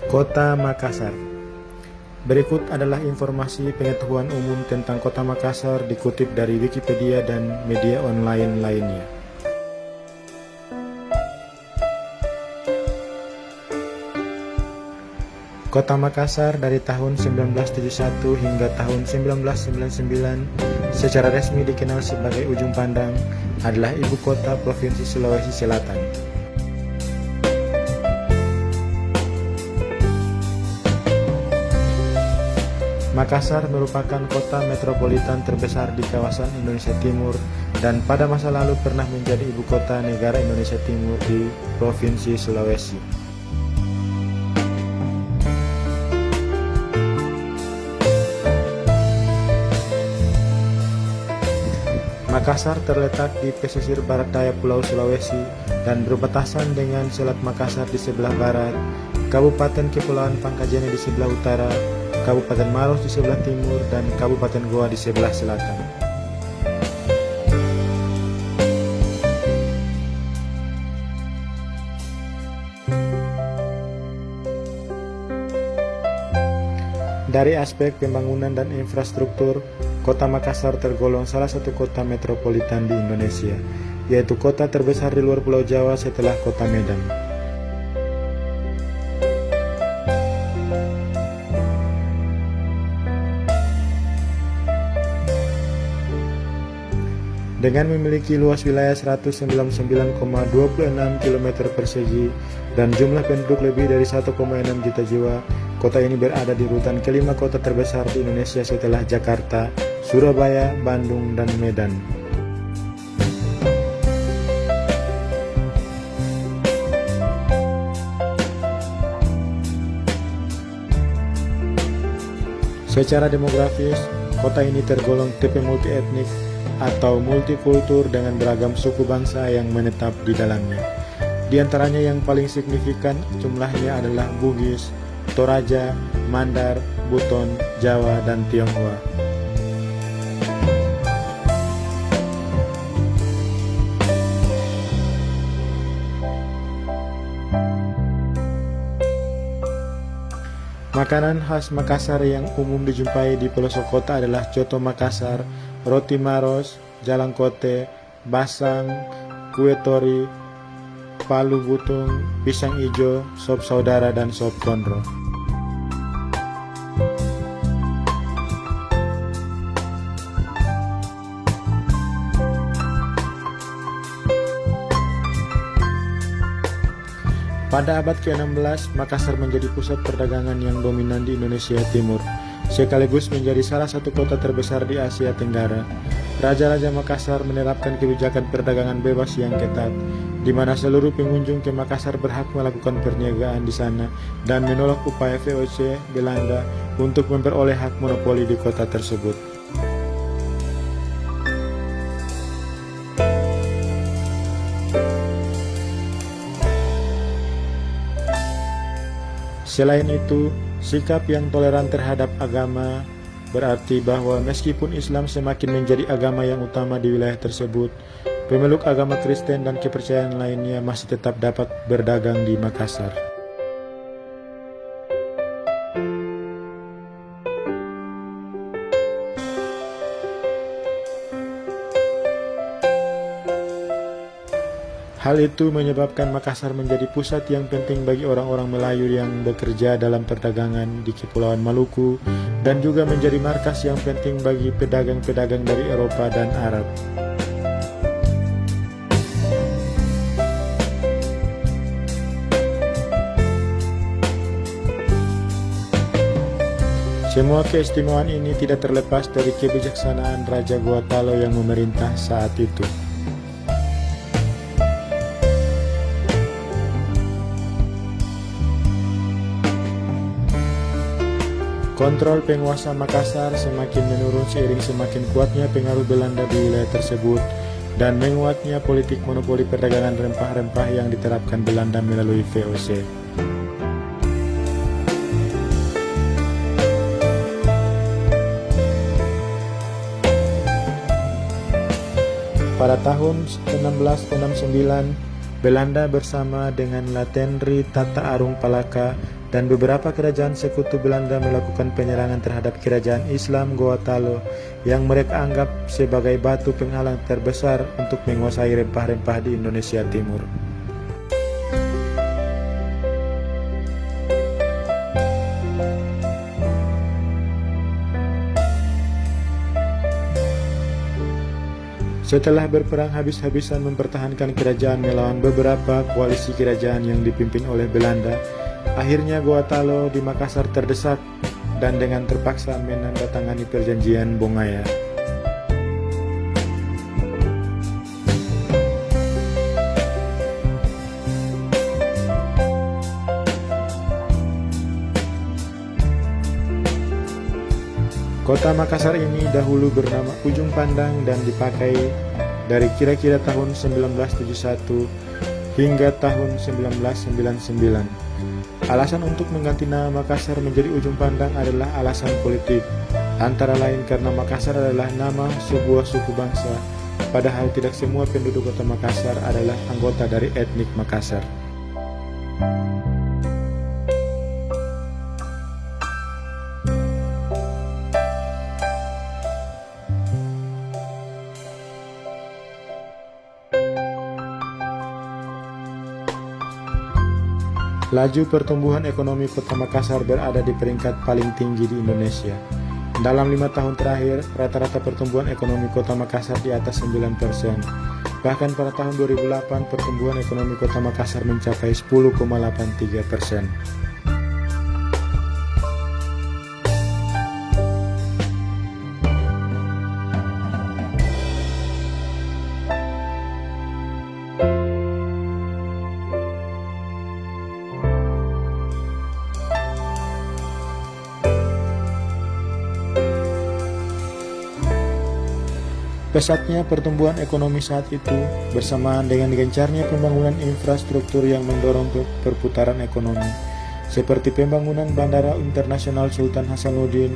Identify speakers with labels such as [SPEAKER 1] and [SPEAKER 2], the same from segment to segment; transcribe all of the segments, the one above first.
[SPEAKER 1] Kota Makassar. Berikut adalah informasi pengetahuan umum tentang Kota Makassar dikutip dari Wikipedia dan media online lainnya. Kota Makassar dari tahun 1971 hingga tahun 1999 secara resmi dikenal sebagai Ujung Pandang, adalah ibu kota Provinsi Sulawesi Selatan. Makassar merupakan kota metropolitan terbesar di kawasan Indonesia Timur dan pada masa lalu pernah menjadi ibu kota negara Indonesia Timur di Provinsi Sulawesi. Makassar terletak di pesisir barat daya Pulau Sulawesi dan berbatasan dengan Selat Makassar di sebelah barat, Kabupaten Kepulauan Pangkajene di sebelah utara, Kabupaten Maros di sebelah timur, dan Kabupaten Goa di sebelah selatan. Dari aspek pembangunan dan infrastruktur, Kota Makassar tergolong salah satu kota metropolitan di Indonesia, yaitu kota terbesar di luar Pulau Jawa setelah Kota Medan. Dengan memiliki luas wilayah 199,26 km persegi dan jumlah penduduk lebih dari 1,6 juta jiwa, kota ini berada di urutan kelima kota terbesar di Indonesia setelah Jakarta, Surabaya, Bandung, dan Medan. Secara demografis, kota ini tergolong tipe multietnik atau multikultur dengan beragam suku bangsa yang menetap di dalamnya. Di antaranya yang paling signifikan jumlahnya adalah Bugis, Toraja, Mandar, Buton, Jawa, dan Tionghoa. Makanan khas Makassar yang umum dijumpai di pelosok kota adalah coto Makassar, roti Maros, jalangkote, basang, kue tori, palu butung, pisang ijo, sop saudara, dan sop kondro. Pada abad ke-16, Makassar menjadi pusat perdagangan yang dominan di Indonesia Timur, sekaligus menjadi salah satu kota terbesar di Asia Tenggara. Raja-raja Makassar menerapkan kebijakan perdagangan bebas yang ketat, di mana seluruh pengunjung ke Makassar berhak melakukan perniagaan di sana dan menolak upaya VOC Belanda untuk memperoleh hak monopoli di kota tersebut. Selain itu, sikap yang toleran terhadap agama berarti bahwa meskipun Islam semakin menjadi agama yang utama di wilayah tersebut, pemeluk agama Kristen dan kepercayaan lainnya masih tetap dapat berdagang di Makassar. Hal itu menyebabkan Makassar menjadi pusat yang penting bagi orang-orang Melayu yang bekerja dalam perdagangan di Kepulauan Maluku dan juga menjadi markas yang penting bagi pedagang-pedagang dari Eropa dan Arab. Semua keistimewaan ini tidak terlepas dari kebijaksanaan Raja Gotalo yang memerintah saat itu. Kontrol penguasa Makassar semakin menurun seiring semakin kuatnya pengaruh Belanda di wilayah tersebut dan menguatnya politik monopoli perdagangan rempah-rempah yang diterapkan Belanda melalui VOC. Pada tahun 1669, Belanda bersama dengan Latenri Tata Arung Palaka dan beberapa kerajaan sekutu Belanda melakukan penyerangan terhadap kerajaan Islam Gorontalo yang mereka anggap sebagai batu penghalang terbesar untuk menguasai rempah-rempah di Indonesia Timur. Setelah berperang habis-habisan mempertahankan kerajaan melawan beberapa koalisi kerajaan yang dipimpin oleh Belanda, akhirnya Gorontalo di Makassar terdesak dan dengan terpaksa menandatangani perjanjian Bongaya. Kota Makassar ini dahulu bernama Ujung Pandang dan dipakai dari kira-kira tahun 1971 hingga tahun 1999. Alasan untuk mengganti nama Makassar menjadi Ujung Pandang adalah alasan politik, antara lain karena Makassar adalah nama sebuah suku bangsa, padahal tidak semua penduduk Kota Makassar adalah anggota dari etnik Makassar. Laju pertumbuhan ekonomi Kota Makassar berada di peringkat paling tinggi di Indonesia. Dalam 5 tahun terakhir, rata-rata pertumbuhan ekonomi Kota Makassar di atas 9%. Bahkan pada tahun 2008, pertumbuhan ekonomi Kota Makassar mencapai 10,83%. Pesatnya pertumbuhan ekonomi saat itu bersamaan dengan gencarnya pembangunan infrastruktur yang mendorong perputaran ekonomi, seperti pembangunan Bandara Internasional Sultan Hasanuddin,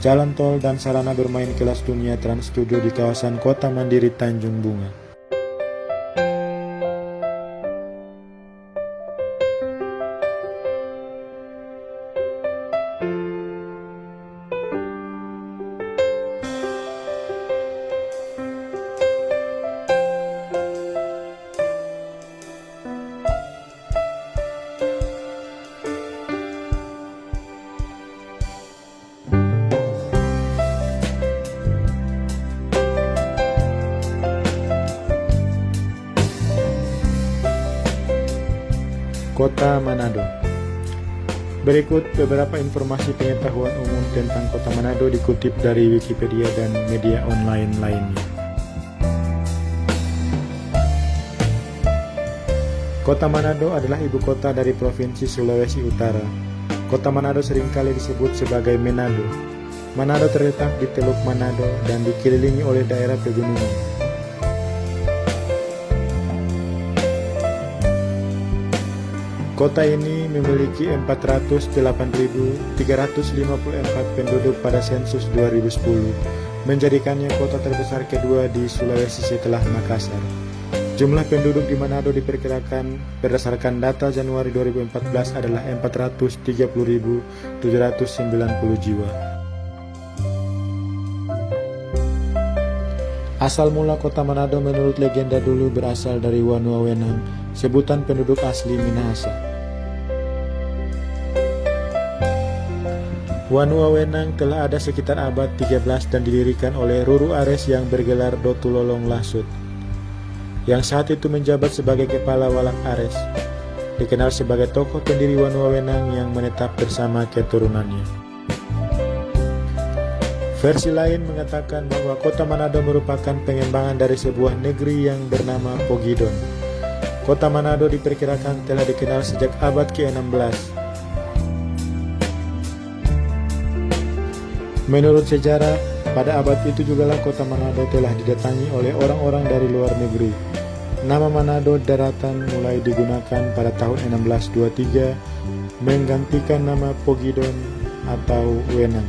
[SPEAKER 1] jalan tol dan sarana bermain kelas dunia Trans Studio di kawasan Kota Mandiri Tanjung Bunga. Kota Manado. Berikut beberapa informasi pengetahuan umum tentang Kota Manado dikutip dari Wikipedia dan media online lainnya. Kota Manado adalah ibu kota dari Provinsi Sulawesi Utara. Kota Manado seringkali disebut sebagai Menado. Manado terletak di Teluk Manado dan dikelilingi oleh daerah pegunungan. Kota ini memiliki 408.354 penduduk pada sensus 2010, menjadikannya kota terbesar kedua di Sulawesi setelah Makassar. Jumlah penduduk di Manado diperkirakan berdasarkan data Januari 2014 adalah 430.790 jiwa. Asal mula kota Manado menurut legenda dulu berasal dari Wanuawenang, sebutan penduduk asli Minahasa. Wanuawenang telah ada sekitar abad 13 dan didirikan oleh Ruru Ares yang bergelar Dotulolong Lasut, yang saat itu menjabat sebagai kepala Walak Ares, dikenal sebagai tokoh pendiri Wanuawenang yang menetap bersama keturunannya. Versi lain mengatakan bahwa kota Manado merupakan pengembangan dari sebuah negeri yang bernama Pogidon. Kota Manado diperkirakan telah dikenal sejak abad ke-16. Menurut sejarah, pada abad itu jugalah kota Manado telah didatangi oleh orang-orang dari luar negeri. Nama Manado daratan mulai digunakan pada tahun 1623, menggantikan nama Pogidon atau Wenang.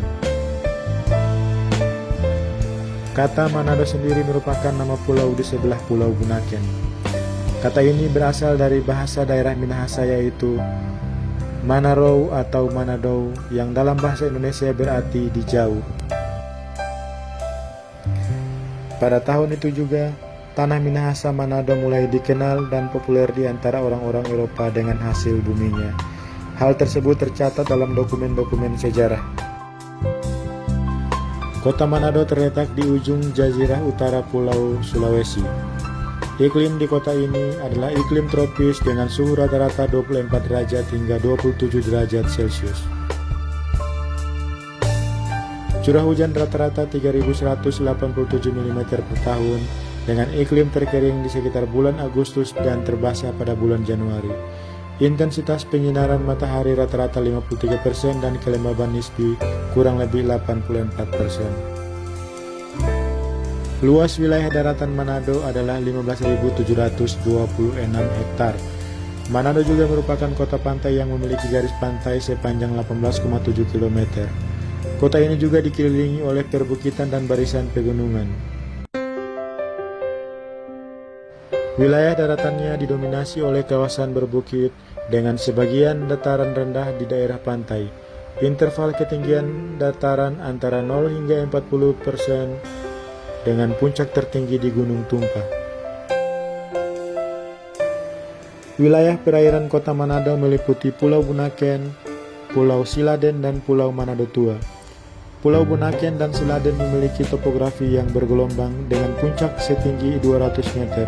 [SPEAKER 1] Kata Manado sendiri merupakan nama pulau di sebelah Pulau Bunaken. Kata ini berasal dari bahasa daerah Minahasa yaitu Manarou atau Manado yang dalam bahasa Indonesia berarti di jauh. Pada tahun itu juga, tanah Minahasa Manado mulai dikenal dan populer di antara orang-orang Eropa dengan hasil buminya. Hal tersebut tercatat dalam dokumen-dokumen sejarah. Kota Manado terletak di ujung jazirah utara Pulau Sulawesi. Iklim di kota ini adalah iklim tropis dengan suhu rata-rata 24 derajat hingga 27 derajat Celcius. Curah hujan rata-rata 3.187 mm per tahun dengan iklim terkering di sekitar bulan Agustus dan terbasah pada bulan Januari. Intensitas penyinaran matahari rata-rata 53% dan kelembaban nisbi kurang lebih 84%. Luas wilayah daratan Manado adalah 15.726 hektar. Manado juga merupakan kota pantai yang memiliki garis pantai sepanjang 18,7 km. Kota ini juga dikelilingi oleh perbukitan dan barisan pegunungan. Wilayah daratannya didominasi oleh kawasan berbukit dengan sebagian dataran rendah di daerah pantai. Interval ketinggian dataran antara 0 hingga 40% dengan puncak tertinggi di Gunung Tumpah. Wilayah perairan kota Manado meliputi Pulau Bunaken, Pulau Siladen, dan Pulau Manado Tua. Pulau Bunaken dan Siladen memiliki topografi yang bergelombang dengan puncak setinggi 200 meter,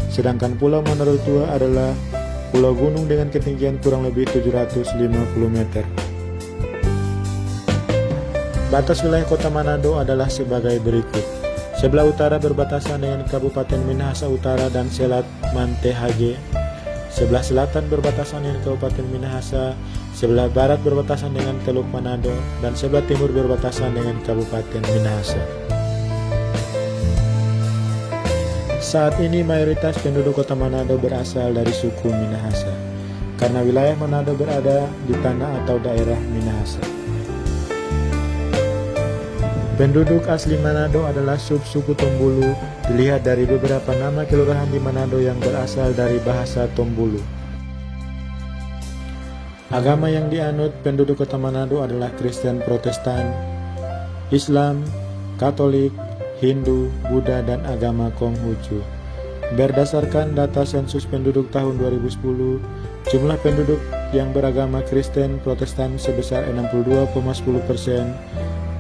[SPEAKER 1] sedangkan Pulau Manado Tua adalah pulau gunung dengan ketinggian kurang lebih 750 meter. Batas wilayah kota Manado adalah sebagai berikut. Sebelah utara berbatasan dengan Kabupaten Minahasa Utara dan Selat Mantehage. Sebelah selatan berbatasan dengan Kabupaten Minahasa. Sebelah barat berbatasan dengan Teluk Manado. Dan sebelah timur berbatasan dengan Kabupaten Minahasa. Saat ini mayoritas penduduk kota Manado berasal dari suku Minahasa, karena wilayah Manado berada di tanah atau daerah Minahasa. Penduduk asli Manado adalah subsuku Tombulu, dilihat dari beberapa nama kelurahan di Manado yang berasal dari bahasa Tombulu. Agama yang dianut penduduk kota Manado adalah Kristen Protestan, Islam, Katolik, Hindu, Buddha, dan agama Konghucu. Berdasarkan data sensus penduduk tahun 2010, jumlah penduduk yang beragama Kristen Protestan sebesar 62,10%,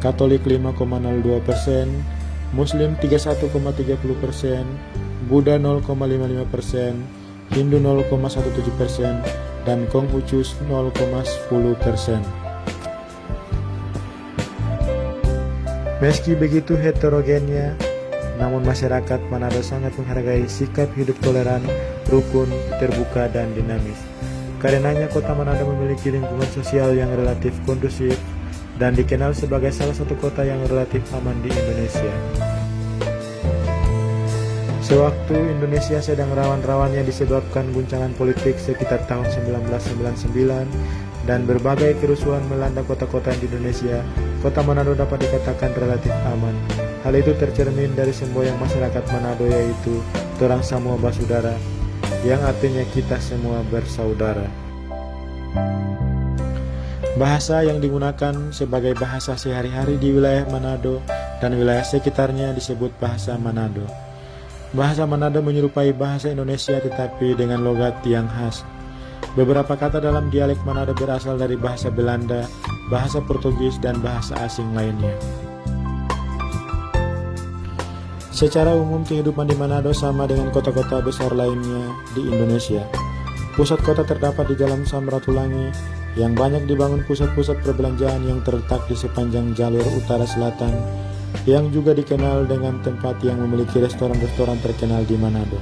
[SPEAKER 1] Katolik 5,02%, Muslim 31,30%, Buddha 0,55%, Hindu 0,17%, dan Konghucu 0,10%. Meski begitu heterogennya, namun masyarakat Manado sangat menghargai sikap hidup toleran, rukun, terbuka, dan dinamis. Karenanya kota Manado memiliki lingkungan sosial yang relatif kondusif dan dikenal sebagai salah satu kota yang relatif aman di Indonesia. Sewaktu Indonesia sedang rawan-rawannya disebabkan guncangan politik sekitar tahun 1999 dan berbagai kerusuhan melanda kota-kota di Indonesia, kota Manado dapat dikatakan relatif aman. Hal itu tercermin dari semboyan masyarakat Manado, yaitu Torang Samua Basudara, yang artinya kita semua bersaudara. Bahasa yang digunakan sebagai bahasa sehari-hari di wilayah Manado dan wilayah sekitarnya disebut bahasa Manado. Bahasa Manado menyerupai bahasa Indonesia tetapi dengan logat yang khas. Beberapa kata dalam dialek Manado berasal dari bahasa Belanda, bahasa Portugis, dan bahasa asing lainnya. Secara umum kehidupan di Manado sama dengan kota-kota besar lainnya di Indonesia. Pusat kota terdapat di Jalan Samratulangi, yang banyak dibangun pusat-pusat perbelanjaan yang terletak di sepanjang jalur utara selatan, yang juga dikenal dengan tempat yang memiliki restoran-restoran terkenal di Manado.